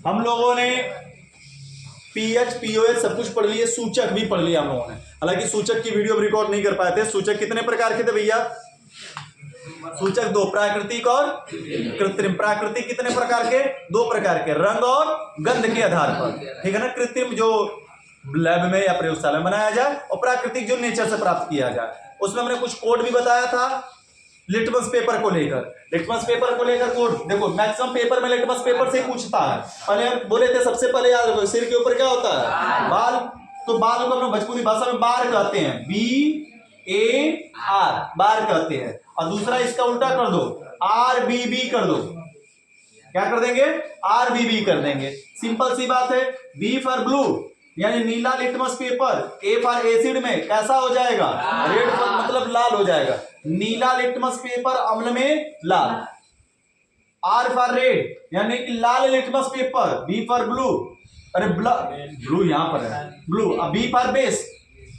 हम लोगों ने पीएच पीओएच सब कुछ पढ़ लिए, सूचक भी पढ़ लिया हम लोगों ने। हालांकि सूचक की वीडियो रिकॉर्ड नहीं कर पाए थे। सूचक कितने प्रकार के थे भैया? सूचक दो, प्राकृतिक और कृत्रिम। प्राकृतिक कितने प्रकार के? दो प्रकार के, रंग और गंध के आधार पर, ठीक है ना। कृत्रिम जो लैब में या प्रयोगशाला में बनाया जाए, और प्राकृतिक जो नेचर से प्राप्त किया जाए। उसमें हमने कुछ कोड भी बताया था लिटमस पेपर को लेकर। लिटमस पेपर को लेकर कोड देखो, मैक्सिमम पेपर में लिटमस पेपर से पूछता है। पहले बोले थे सबसे पहले याद रखो, सिर के ऊपर क्या होता है? बाल। तो बाल को अपने भोजपुरी भाषा में बार कहते हैं, BAR, बार कहते हैं। और दूसरा इसका उल्टा कर दो, RBB कर दो। क्या कर देंगे? RBB कर देंगे। सिंपल सी बात है। B फॉर ब्लू यानी नीला litmus paper, A for acid में कैसा हो जाएगा? रेड, मतलब लाल हो जाएगा। नीला लिटमस पेपर अम्ल में लाल। R फॉर रेड यानी कि लाल litmus paper. B for blue, अरे ब्लू यहां पर है, ब्लू। अब B फॉर बेस,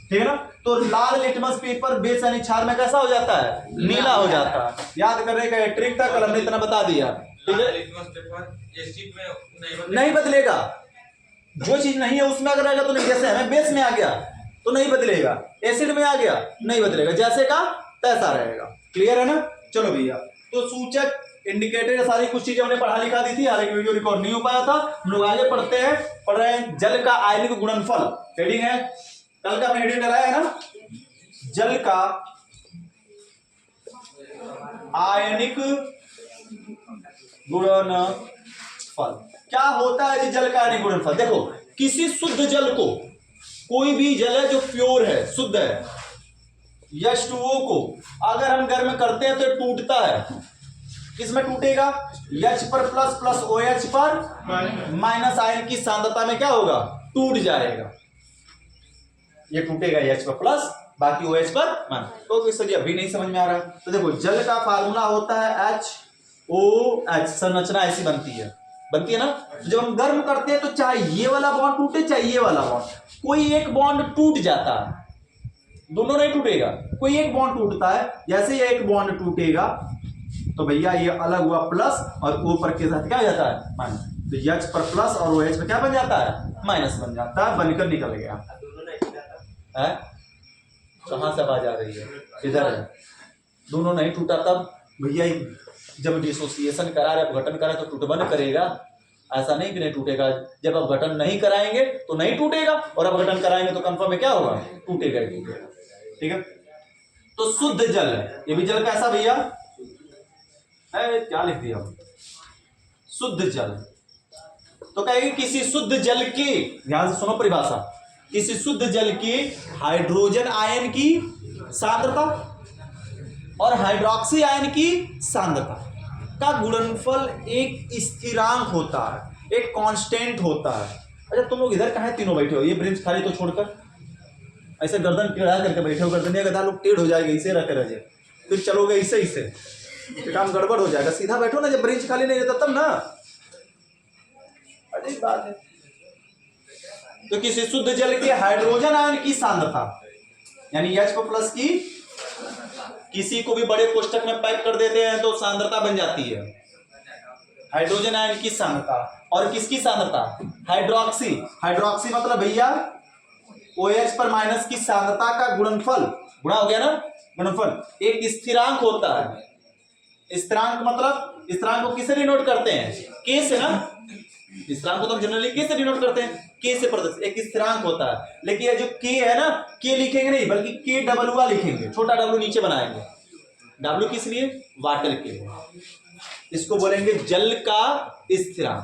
ठीक है ना। तो लाल लिटमस पेपर बेस यानी क्षार में कैसा हो जाता है? नीला हो जाता है। याद करने का ट्रिक था, कल हमने इतना बता दिया, ठीक है। लिटमस पेपर एसिड में नहीं बदलेगा। जो चीज नहीं है उसमें अगर आएगा तो नहीं। जैसे हमें बेस में आ गया तो नहीं बदलेगा, एसिड में आ गया नहीं बदलेगा, जैसे का तैसा रहेगा। क्लियर है ना? चलो भैया, तो सूचक, इंडिकेटर, सारी कुछ चीजें हमने पढ़ा लिखा दी थी। हर एक वीडियो रिकॉर्ड नहीं हो पाया था। हम लोग आगे पढ़ते हैं, पढ़ रहे हैं जल का आयनिक गुणनफल। हेडिंग है, कल का हेडिंग डलाया है ना, जल का आयनिक गुणनफल। क्या होता है जी जल का आयनिक गुणनफल? देखो, किसी शुद्ध जल को, कोई भी जल है जो प्योर है, शुद्ध है, H2O को अगर हम गर्म करते हैं तो टूटता है। किसमें टूटेगा? H पर प्लस प्लस OH पर माइनस, आयन की सांद्रता में क्या होगा? टूट जाएगा। ये टूटेगा H पर प्लस, बाकी OH पर माइनस। तो सर अभी नहीं समझ में आ रहा। तो देखो, जल का फार्मूला होता है HOH। संरचना ऐसी बनती है ना। तो जब हम गर्म करते हैं तो चाहे ये वाला बॉन्ड टूटे चाहे ये वाला बॉन्ड, कोई एक बॉन्ड टूट जाता है, दोनों नहीं टूटेगा, कोई एक बॉन्ड टूटता है। जैसे ये एक बॉन्ड टूटेगा तो भैया ये अलग हुआ प्लस, और O पर के साथ क्या हो जाता है? माइनस। तो H पर प्लस और OH पर क्या बन जाता है? माइनस बन जाता है, बनकर निकल गया है। कहां से आवाज आ रही है? इधर है। दोनों नहीं टूटा तब भैया जब डिसोसिएशन करा रहे, अपघटन करा तो टूटबा न करेगा। ऐसा नहीं कि नहीं टूटेगा। जब अपघटन नहीं कराएंगे तो नहीं टूटेगा, और अपघटन कराएंगे तो कंफर्म में क्या होगा? टूटेगा ही टूटेगा, ठीक है। तो शुद्ध जल है, ये भी जल कैसा भैया है? क्या लिख दिया? शुद्ध जल। तो कहेंगे किसी शुद्ध जल की, ध्यान से सुनो परिभाषा, किसी शुद्ध जल की हाइड्रोजन आयन की सांद्रता और हाइड्रोक्सी आयन की सांद्रता का गुणनफल एक स्थिरांक होता है, एक कांस्टेंट होता है। अच्छा, तुम लोग इधर कहाँ तीनों बैठे हो? ये ब्रेंच खाली तो छोड़कर ऐसे गर्दन टेढ़ा करके बैठे हो। गर्दन गधा लोग टेढ़ हो जाएगा, इसे रखे रहे, फिर चलोगे इसे तो काम गड़बड़ हो जाएगा। सीधा बैठो ना, जब ब्रेंच खाली नहीं रहता तब ना। अजीब बात है। तो किसी शुद्ध जल के हाइड्रोजन आयन की सांद्रता यानी H पर प्लस की, किसी को भी बड़े कोष्टक में पैक कर देते हैं तो सांद्रता बन जाती है हाइड्रोजन आयन की सांद्रता। और किसकी सांद्रता? हाइड्रोक्सी। हाइड्रोक्सी मतलब भैया OH पर माइनस की सांद्रता का गुणनफल। गुणा हो गया ना, गुणनफल एक स्थिरांक होता है। स्थिरांक मतलब, स्थिरांक को किससे डिनोट करते हैं? K से ना। स्थिरांक को तो हम जनरली K से डिनोट करते हैं, K से प्रदर्शित एक स्थिरांक होता है। लेकिन ये जो K है ना, K लिखेंगे नहीं बल्कि KWA लिखेंगे, छोटा W नीचे बनाएंगे। W किस लिए? वाटर के लिए। इसको बोलेंगे जल का स्थिरांक।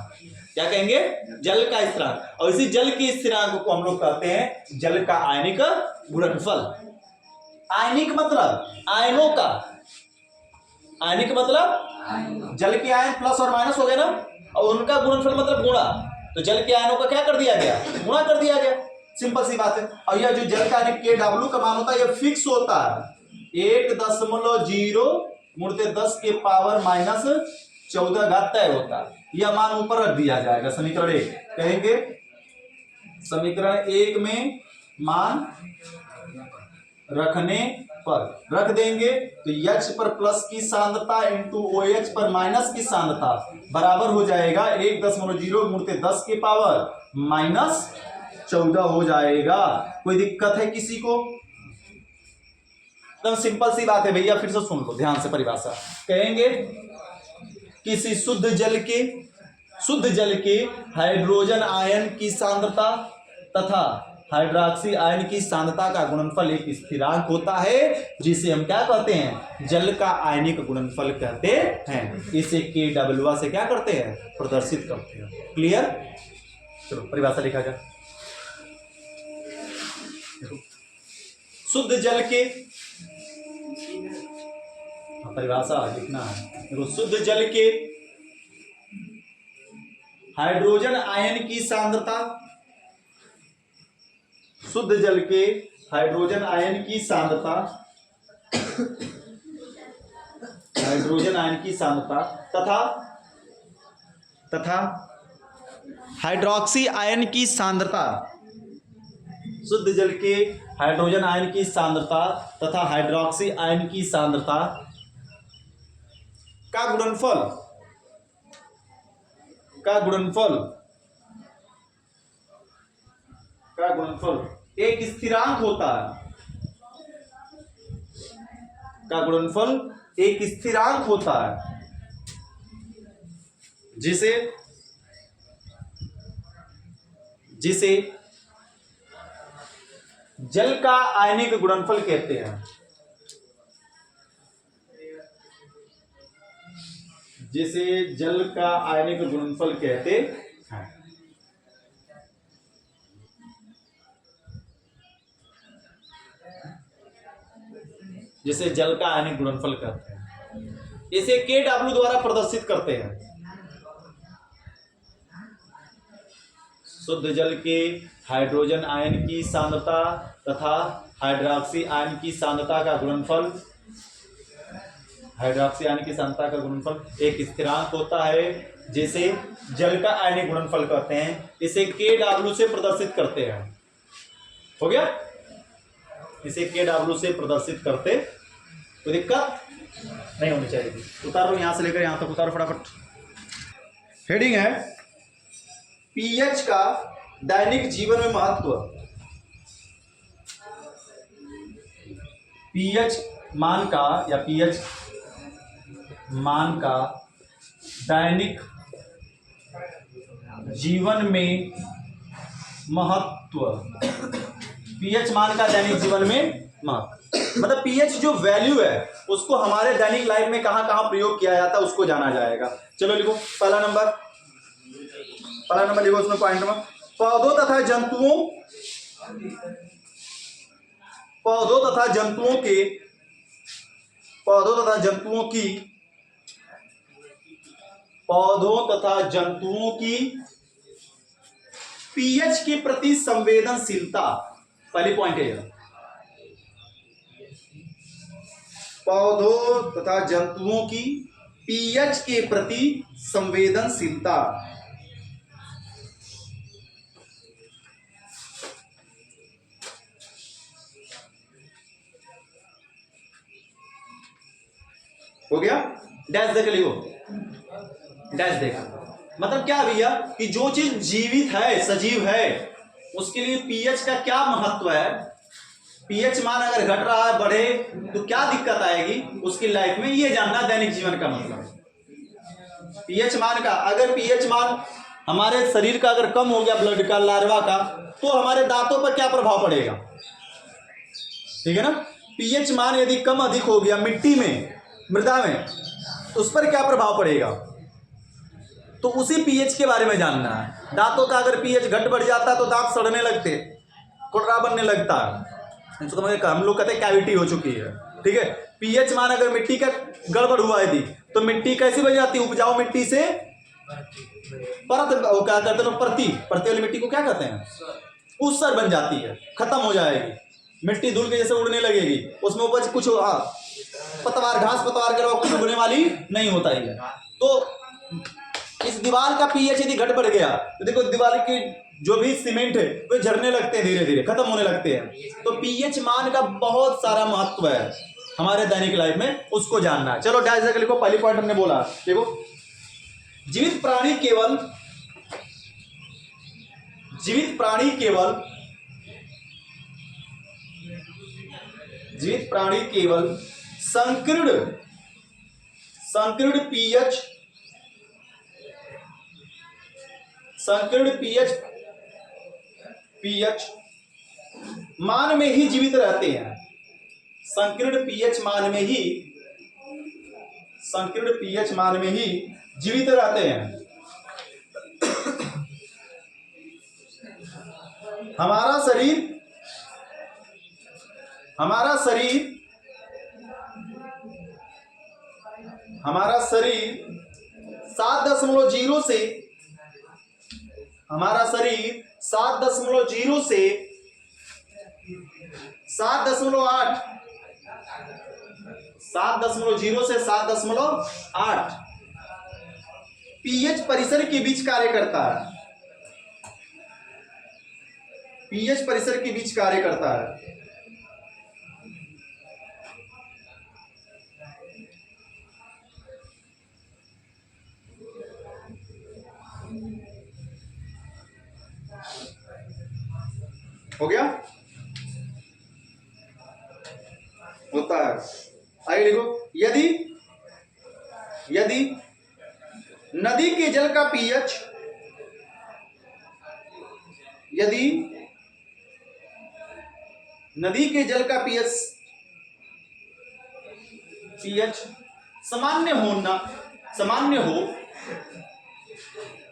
क्या कहेंगे? जल का स्थिरांक। और इसी जल के स्थिरांक को हम लोग कहते हैं जल का आयनिक गुणनफल। आयनिक मतलब आयनों का, आयनिक मतलब जल के आयन प्लस और माइनस हो गया ना, और उनका गुणनफल मतलब गुणा। तो जल के आयनों का क्या कर दिया गया? गुणा कर दिया गया। सिंपल सी बात है। और यह जो जल का आयनिक KW का मान होता है, यह फिक्स होता है 1.0 मुड़ते 10 के पावर माइनस 14 घात तय होता है। यह मान ऊपर रख दिया जाएगा। समीकरण 1 कहेंगे, समीकरण 1 में मान रखने पर रख देंगे तो H पर प्लस की सांद्रता इंटू OH पर माइनस की सांद्रता बराबर हो जाएगा 1.0 गुणित 10 की पावर -14 हो जाएगा। कोई दिक्कत है किसी को? एकदम सिंपल सी बात है भैया, फिर से सुन लो ध्यान से परिभाषा। कहेंगे किसी शुद्ध जल के हाइड्रोजन आयन की सांद्रता तथा हाइड्रोक्सी आयन की सांद्रता का गुणनफल एक स्थिरांक होता है जिसे हम क्या कहते हैं? जल का आयनिक गुणनफल कहते हैं। इसे KW से क्या करते हैं? प्रदर्शित करते हैं। क्लियर? चलो परिभाषा लिखा जाए। शुद्ध जल के परिभाषा लिखना है। देखो, शुद्ध जल के हाइड्रोजन आयन की सांद्रता, शुद्ध जल के हाइड्रोजन आयन की सांद्रता, हाइड्रोजन आयन की सांद्रता तथा हाइड्रोक्सी आयन की सांद्रता, शुद्ध जल के हाइड्रोजन आयन की सांद्रता तथा हाइड्रोक्सी आयन की सांद्रता का गुणनफल एक स्थिरांक होता है। का गुणनफल एक स्थिरांक होता है जिसे जल का आयनिक गुणनफल कहते हैं। जिसे जल का आयनिक गुणनफल कहते हैं। जिसे जल का आयनिक गुणनफल कहते हैं। इसे KW द्वारा प्रदर्शित करते हैं। शुद्ध जल के हाइड्रोजन आयन की सांद्रता तथा हाइड्रोक्सी आयन की सांद्रता का गुणनफल, हाइड्रोक्सी आयन की सांद्रता का गुणनफल एक स्थिरांक होता है जिसे जल का आयनिक गुणनफल कहते हैं। इसे KW से प्रदर्शित करते हैं। हो गया? इसे KW से प्रदर्शित करते। कोई दिक्कत नहीं होनी चाहिए। उतारो, यहां से लेकर यहां तक उतारो फटाफट। हेडिंग है पीएच का दैनिक जीवन में महत्व। पीएच मान का या पीएच मान का दैनिक जीवन में महत्व। पीएच मान का दैनिक जीवन में महत्व मतलब पीएच जो वैल्यू है उसको हमारे दैनिक लाइफ में कहां कहां प्रयोग किया जाता है उसको जाना जाएगा। चलो लिखो पहला नंबर लिखो उसमें पॉइंट में पौधों तथा जंतुओं की पीएच के प्रति संवेदनशीलता। पहली पॉइंट है पौधों तथा जंतुओं की पीएच के प्रति संवेदनशीलता। हो गया? डैश देख लियो, डैश देखा मतलब क्या भैया कि जो चीज जीवित है, सजीव है, उसके लिए पीएच का क्या महत्व है। पीएच मान अगर घट रहा है, बढ़े तो क्या दिक्कत आएगी उसकी लाइफ में, ये जानना दैनिक जीवन का मतलब। पीएच मान का अगर पीएच मान हमारे शरीर का अगर कम हो गया, ब्लड का, लार्वा का, तो हमारे दांतों पर क्या प्रभाव पड़ेगा? ठीक है ना। पीएच मान यदि कम अधिक हो गया मिट्टी में, मृदा में, तो उस पर क्या प्रभाव पड़ेगा, तो उसी पीएच के बारे में जानना है। दांतों का अगर पीएच घट बढ़ जाता है तो दांत सड़ने लगते, कुर्रा बनने लगता है, हम लोग कहते हैं कैविटी हो चुकी है। ठीक है। पीएच मान अगर मिट्टी का गड़बड़ हुआ यदि, तो मिट्टी कैसी बन जाती है? उपजाऊ मिट्टी से परत, क्या कहते हैं, परती वाली मिट्टी को क्या कहते हैं? ऊसर बन जाती है, खत्म हो जाएगी, मिट्टी धूल के जैसे उड़ने लगेगी, उसमें उपज कुछ पतवार, घास पतवार के कुछ उगने वाली नहीं होता है। तो इस दीवार का पीएच यदि घट बढ़ गया तो देखो दीवार की जो भी सीमेंट है वो झरने लगते हैं, धीरे धीरे खत्म होने लगते हैं। तो पीएच मान का बहुत सारा महत्व है हमारे दैनिक लाइफ में, उसको जानना है। चलो डायरेक्ट लिखो, पहली पॉइंट हमने बोला, देखो जीवित प्राणी केवल संकीर्ण पीएच मान में ही जीवित रहते हैं। संकीर्ण पीएच मान में ही जीवित रहते हैं। हमारा शरीर 7.0 से 7.8 पीएच परिसर के बीच कार्य करता है। हो गया, होता है। आगे लिखो, यदि नदी के जल का पीएच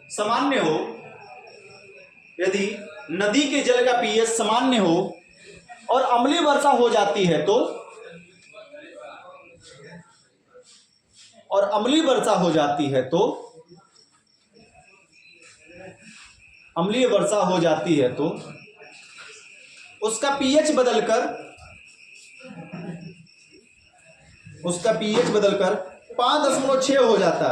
सामान्य हो, यदि नदी के जल का पीएच सामान्य हो और अम्लीय वर्षा हो जाती है तो उसका पीएच बदलकर 5.6 हो जाता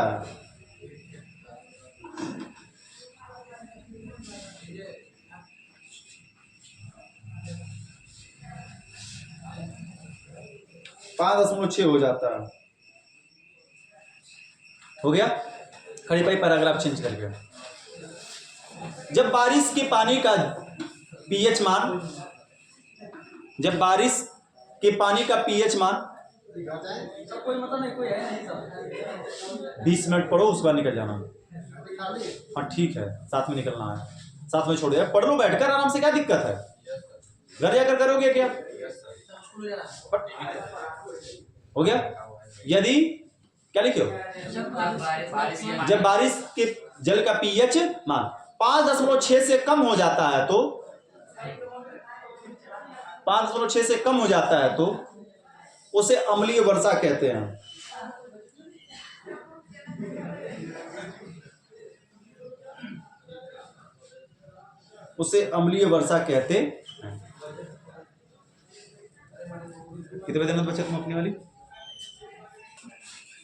है। हो गया। खड़ी पाई पैराग्राफ चेंज करके, जब बारिश के पानी का पीएच मान 20 मिनट पढ़ो, उसके बाद निकल जाना। हाँ ठीक है, साथ में निकलना है, साथ में छोड़ दिया, पढ़ लो बैठकर आराम से, क्या दिक्कत है, घर जाकर करोगे क्या? हो गया। यदि क्या लिखे हो, जब बारिश के जल का पीएच मान 5.6 से कम हो जाता है तो 5.6 से कम हो जाता है तो उसे अम्लीय वर्षा कहते हैं। कितने बजे बच्चे तुम अपनी वाली?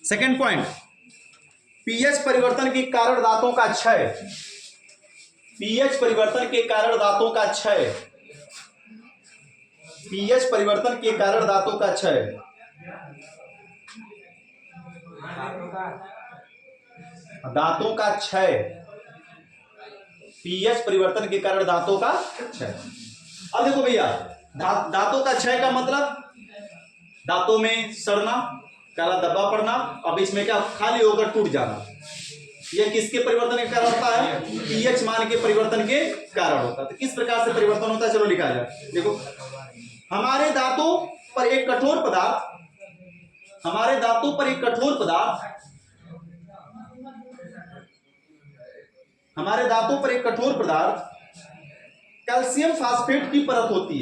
सेकेंड पॉइंट, पीएच परिवर्तन के कारण दांतों का क्षय। पीएच परिवर्तन के कारण दांतों का क्षय। पीएच परिवर्तन के कारण दांतों का क्षय। अब देखो भैया, दांतों का क्षय का मतलब दांतों में सड़ना, काला धब्बा पड़ना, अब इसमें क्या खाली होकर टूट जाना। यह किसके परिवर्तन के कारण होता है? पीएच मान के परिवर्तन के कारण होता है। तो किस प्रकार से परिवर्तन होता है, चलो लिखा जाए। देखो, हमारे दांतों पर एक कठोर पदार्थ कैल्शियम फास्फेट की परत होती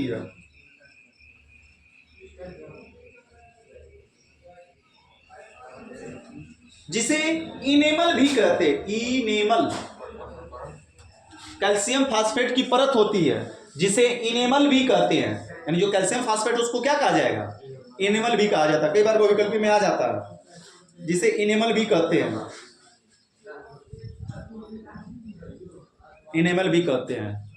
है। जिसे इनेमल भी कहते हैं। कैल्शियम फास्फेट की परत होती है जिसे इनेमल भी कहते हैं, यानी जो कैल्शियम फास्फेट उसको क्या कहा जाएगा? एनिमल भी कहा जाता है, कई बार बहुविकल्पी में आ जाता है, जिसे एनिमल भी कहते हैं, एनिमल भी कहते हैं।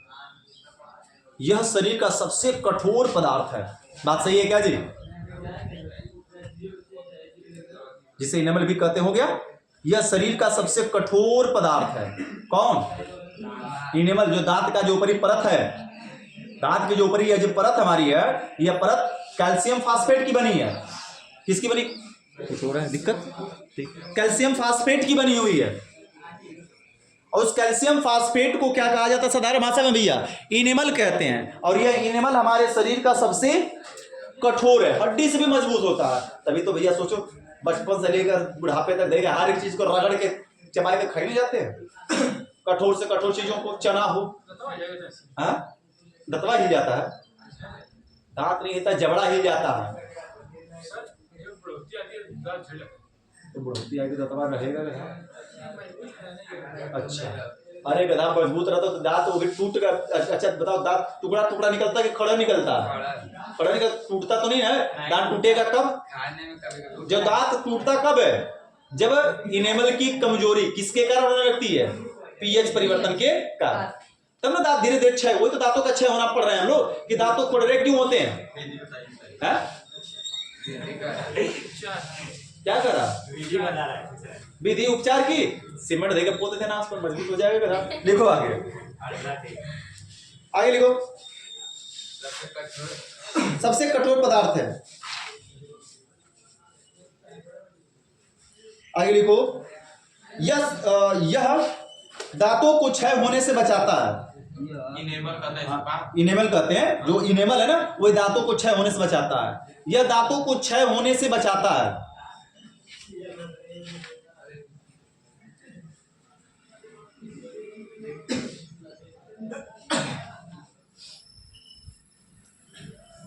यह शरीर का सबसे कठोर पदार्थ है। बात सही है क्या जी? जिसे एनिमल भी कहते हो गया, यह शरीर का सबसे कठोर पदार्थ है। कौन? एनिमल। जो दांत का जो ऊपरी परत है, दांत की जो ऊपरी यह जो परत हमारी है, यह परत कैल्शियम फास्फेट की बनी है। किसकी बनी? कुछ हो रहा है दिक्कत? कैल्शियम फास्फेट की बनी हुई है। और उस कैल्शियम फास्फेट को क्या कहा जाता है साधारण भाषा में भैया? एनिमल कहते हैं। और यह एनिमल हमारे शरीर का सबसे कठोर है, हड्डी से भी मजबूत होता है। तभी तो भैया सोचो, बचपन से लेकर बुढ़ापे तक देखा हर एक चीज को रगड़ के चबाई के खाई नहीं जाते हैं। कठोर से कठोर चीजों को, चना हो, हाँ, दतवा हिल जाता है, दांत नहीं हिलता, जबड़ा हिल जाता है। तो बुढ़ोती आगे दतवा रहेगा गधा? अच्छा, अरे गधा मजबूत रहता तो दांत वो भी टूट कर, अच्छा बताओ, दांत टुकड़ा टुकड़ा निकलता कि खड़ा निकलता? खड़ा निकल, टूटता तो नहीं है। दांत टूटेगा कब? जब दांत टूटता कब है? जब इनेमल की कमजोरी किसके कारण होने लगती है? पीएच परिवर्तन के कारण। तब ना दांत धीरे धीरे क्षय, वही तो दांतों का क्षय होना पड़ रहा है हम लोग कि दांतों खुरदरे क्यों होते हैं? क्या कर रहा? विधि उपचार की सीमेंट देकर पोते थे ना, उस पर मजबूत हो जाएगा गधा। लिखो आगे, आगे लिखो। सबसे कठोर पदार्थ है। आगे लिखो, यह दांतों को क्षय होने से बचाता है। इनेमल कहते हैं, जो इनेमल है ना, वो दांतों को क्षय होने से बचाता है। यह दांतों को क्षय होने से बचाता है।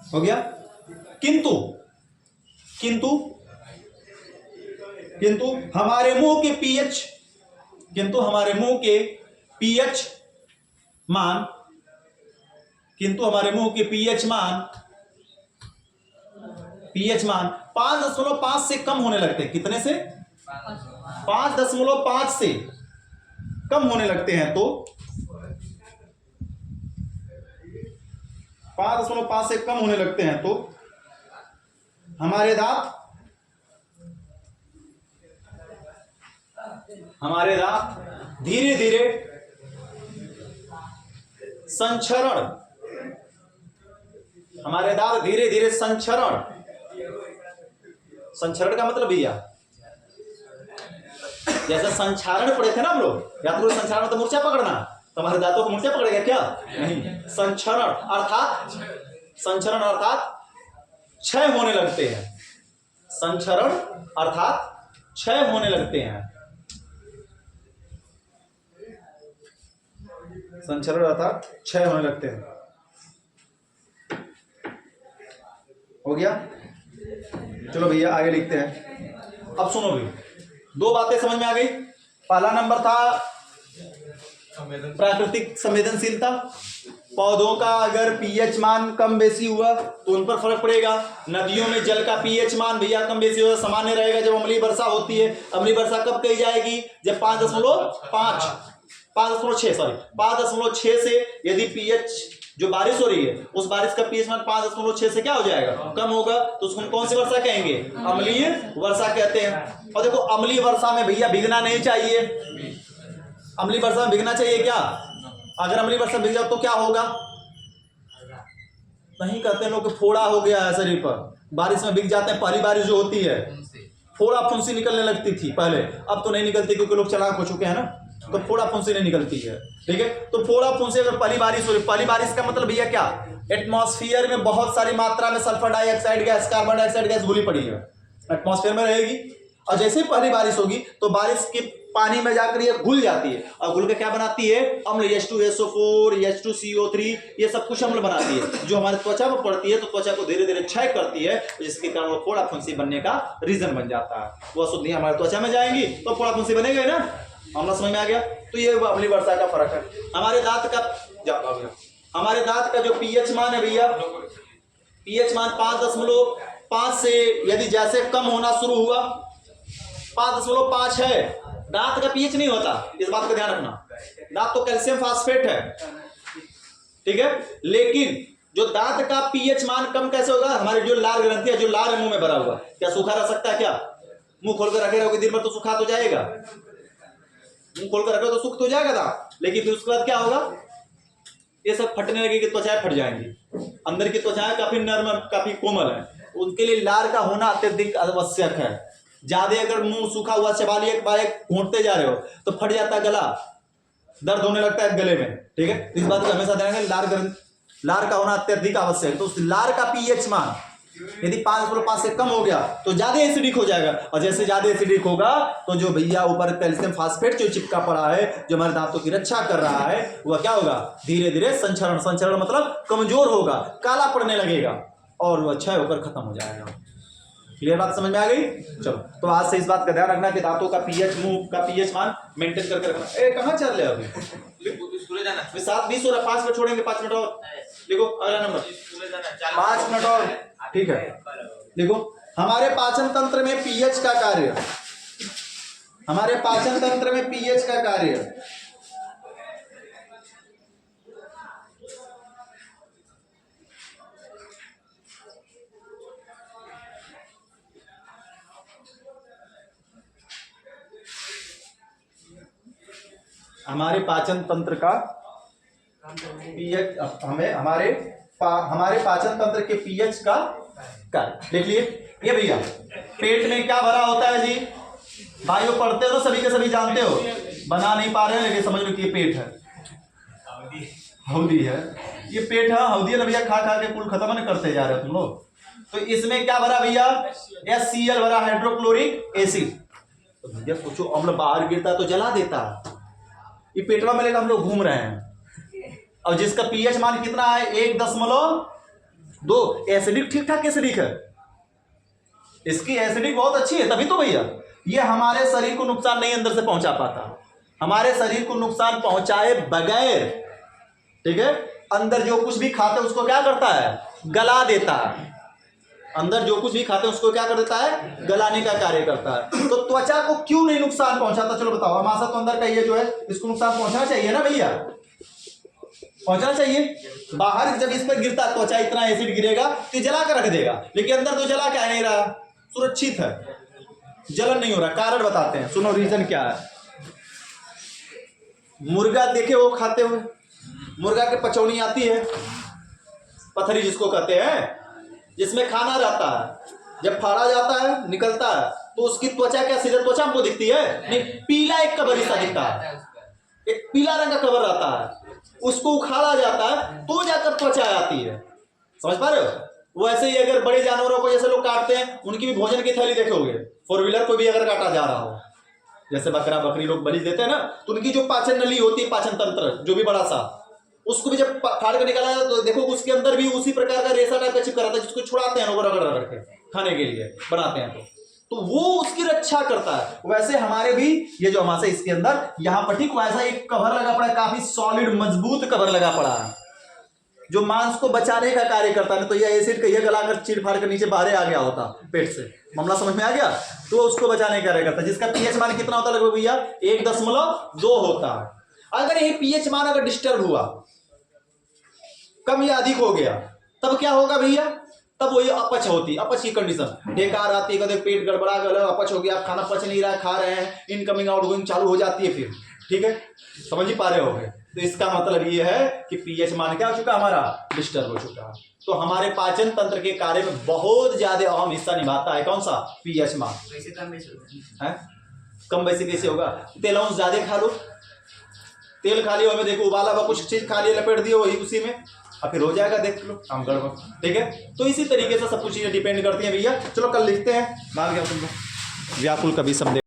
हो गया? किंतु किंतु किंतु हमारे मुंह के पीएच, किंतु हमारे मुंह के पीएच मान, किंतु हमारे मुंह के पीएच मान 5.5 से कम होने लगते हैं। कितने से? 5.5 से कम होने लगते हैं। तो 5.5 से कम होने लगते हैं तो हमारे दांत धीरे धीरे संचरण, हमारे दांत धीरे धीरे संचरण, संचरण का मतलब भैया जैसे संचारण पढ़े थे ना हम लोग, या तो संचारण तो मूर्छा पकड़ना, तुम्हारे दांतों को मूर्छा पकड़ेगा क्या? नहीं। संचरण अर्थात क्षय होने लगते हैं। संचरण अर्थात क्षय होने लगते हैं। संचरण अर्थात क्षय होने लगते हैं। हो गया? चलो भैया आगे लिखते हैं। अब सुनो भी, 2 बातें समझ में आ गई। पहला नंबर था प्राकृतिक संवेदनशीलता। पौधों का अगर पीएच मान कम बेसी हुआ तो उन पर फर्क पड़ेगा। नदियों में जल का पीएच मान भैया कम बेसी होगा, सामान्य रहेगा जब अम्लीय वर्षा होती है। अम्लीय वर्षा कब कही जाएगी? जब 5.6 से यदि पीएच जो बारिश हो रही है उस बारिश का पीएच मान 5.6 से क्या हो जाएगा? कम होगा। तो उसको कौन सी वर्षा कहेंगे? अम्लीय वर्षा कहते हैं। और देखो अम्लीय वर्षा में भैया भीगना नहीं चाहिए। अम्लीय वर्षा में भीगना चाहिए क्या? अगर अम्लीय वर्षा भीग जाओ तो क्या होगा? नहीं कहते हैं लोग फोड़ा हो गया है शरीर पर, बारिश में भीग जाते हैं। पहली बारिश जो होती है फोड़ा फुंसी निकलने लगती थी पहले, अब तो नहीं निकलती क्योंकि लोग चालाक हो चुके हैं ना, तो फोड़ा फुंसी नहीं निकलती है। ठीक है, तो फोड़ा फुंसी अगर पहली बारिश हो रही, पहली बारिश का मतलब भैया क्या? एटमॉस्फेयर में बहुत सारी मात्रा में sulphur dioxide gas, carbon dioxide gas घुली पड़ी है, एटमॉस्फेयर में रहेगी। और जैसे ही पहली बारिश होगी तो बारिश के पानी में जाकर ये घुल जाती है, और घुल के क्या बनाती है? अम्ल, H2SO4, H2CO3, ये सब कुछ अम्ल बनाती है, जो हमारे त्वचा में पड़ती है तो त्वचा को धीरे धीरे क्षय करती है, जिसके कारण वो फोड़ा फुंसी बनने का रीजन बन जाता है। वो अशुद्धियां हमारे त्वचा में जाएंगी तो फोड़ा फुंसी बनेगा ना। हमला समझ में आ गया? तो ये अम्लीय वर्षा का फर्क है। हमारे दांत का जो पीएच मान है भैया, पीएच मान 5.5 5 से यदि जैसे कम होना शुरू हुआ, 5.5 है, दांत का पीएच नहीं होता, इस बात का ध्यान रखना। दांत तो कैल्शियम फास्फेट है, ठीक है, लेकिन जो दांत का पीएच मान कम कैसे होगा? हमारे जो लार ग्रंथि है, जो लार है मुंह में भरा हुआ, क्या सूखा रह सकता है? क्या मुंह खोलकर रखे रहोगे दिन भर तो सूखा तो जाएगा, मुंह खोलकर रखो तो सूख तो जाएगा दांत, लेकिन फिर उसके बाद क्या होगा? ये सब फटने लगेगी, त्वचाएं फट जाएंगी। अंदर की त्वचाएं काफी नर्म, काफी कोमल है, उनके लिए लार का होना अत्यधिक आवश्यक है। ज्यादा अगर मुंह सूखा हुआ चबा लिए, घोंटते जा रहे हो तो फट जाता है गला, दर्द होने लगता है गले में, ठीक है। इस बात को हमेशा ध्यान रखें, लार का होना अत्यधिक आवश्यक है। तो उस लार का पीएच मान यदि 5.5 से कम हो गया तो ज्यादा एसिडिक हो जाएगा, और जैसे ज्यादा एसिडिक होगा तो जो भैया ऊपर कैल्शियम फास्फेट जो चिपका पड़ा है, जो हमारे दांतों की रक्षा कर रहा है, वह क्या होगा? धीरे धीरे संचरण मतलब कमजोर होगा, काला पड़ने लगेगा, और वह क्षय होकर खत्म हो जाएगा। क्लियर बात समझ में आ गई? चलो, तो आज से इस बात का ध्यान रखना कि दांतों का पीएच, मुंह का पीएच मान मेंटेन करके रखना। कहाँ चल रहे अभी? 7:20 हो रहा, 5 मिनट छोड़ेंगे, 5 मिनट और लिखो अगला नंबर, 5 मिनट और, ठीक है। देखो, हमारे पाचन तंत्र में पीएच का कार्य, हमारे पाचन तंत्र में पीएच का कार्य, हमारे पाचन तंत्र का पीएच, हमारे पाचन तंत्र के पीएच का कार्य देख लिए। ये भैया पेट में क्या भरा होता है जी? भाइयों पढ़ते हो तो सभी के सभी जानते हो, बना नहीं पा रहे हैं लेकिन समझ लो कि ये पेट है, हौदी है, ये पेट है, हौदी है ना भैया, खा खा के कुल खत्म नहीं करते जा रहे हो तुम लोग। तो इसमें क्या भरा भैया? HCl भरा, हाइड्रोक्लोरिक एसिड। तो भैया सोचो, अम्ल बाहर गिरता है तो जला देता है, ये पेटवा में लेकर हम लोग घूम रहे हैं, और जिसका पीएच मान कितना है? 1.2। एसिडिक ठीक ठाक एसिडिक है, इसकी एसिडिक बहुत अच्छी है, तभी तो भैया ये हमारे शरीर को नुकसान नहीं अंदर से पहुंचा पाता, हमारे शरीर को नुकसान पहुंचाए बगैर, ठीक है, अंदर जो कुछ भी खाते हैं उसको क्या करता है? गला देता है। अंदर जो कुछ भी खाते हैं उसको क्या कर देता है? गलाने का कार्य करता है। तो त्वचा को क्यों नहीं नुकसान पहुंचाता? चलो बताओ, हमारा तो अंदर का ये जो है इसको नुकसान पहुंचना चाहिए ना भैया, पहुंचना चाहिए। बाहर जब इस पर गिरता त्वचा इतना एसिड गिरेगा तो जला कर रख देगा, लेकिन अंदर तो जला क्या नहीं रहा, सुरक्षित है, जलन नहीं हो रहा। कारण बताते हैं, सुनो रीजन क्या है। मुर्गा देखे वो खाते हुए, मुर्गा के पचौनी आती है, पथरी जिसको कहते हैं, जिसमें खाना रहता है, जब फाड़ा जाता है निकलता है तो उसकी त्वचा क्या सीधे त्वचा हमको दिखती है? नहीं, पीला एक कवर हिस्सा दिखता है, एक पीला रंग का कवर रहता है, उसको उखाड़ा जाता है तो जाकर त्वचा आती है। समझ पा रहे हो? वैसे ही अगर बड़े जानवरों को जैसे लोग काटते हैं, उनकी भी भोजन की थैली देखोगे, 4 व्हीलर को भी अगर काटा जा रहा हो, जैसे बकरा बकरी लोग बलि देते हैं ना, तो उनकी जो पाचन नली होती है, पाचन तंत्र जो भी बड़ा सा, उसको भी जब फाड़ कर निकाला जाता तो देखो उसके अंदर भी उसी प्रकार का रेशा टाइप का चिपका रहता है, जिसको छुड़ाते हैं लोग रगड़ रगड़ के खाने के लिए बनाते हैं, तो वो उसकी रक्षा करता है। वैसे हमारे भी ये जो हमारे इसके अंदर यहाँ पर ठीक वैसा एक कवर लगा पड़ा है, काफी सॉलिड मजबूत कवर लगा पड़ा है, जो मांस को बचाने का कार्य करता है। तो यह एसिड का गलाकर चीर फाड़ कर नीचे बाहर आ गया होता पेट से, मामला समझ में आ गया? तो उसको बचाने का कार्य करता है, जिसका पीएच मान कितना होता है लगभग भैया? 1.2 होता है। अगर ये पीएच मान अगर डिस्टर्ब हुआ, कम या अधिक हो गया, तब क्या होगा भैया? तब वही अपच होती, अपच की कंडीशन, डेकार आती है, कभी पेट गड़बड़ा गया, अपच हो गया, खाना पच नहीं रहा है, खा रहे हैं, इनकमिंग आउटगोइंग चालू हो जाती है फिर, ठीक है, समझ ही पा रहे होंगे। तो इसका मतलब ये है कि पीएच मान क्या हो चुका हमारा? डिस्टर्ब हो चुका। तो हमारे पाचन तंत्र के कार्य में बहुत ज्यादा अहम हिस्सा निभाता है कौन सा? पीएच मान। कम वैसे कैसे होगा? तेल अंश ज्यादा खा लो, तेल खा लिया, देखो उबाला हुआ कुछ चीज खा लिया, लपेट दिया वही उसी में, और फिर हो जाएगा, देख लो काम गड़बड़, ठीक है। तो इसी तरीके से सब कुछ चीजें डिपेंड करती हैं भैया। चलो कल लिखते हैं, मार गया तुमको व्याकुल कभी समझे।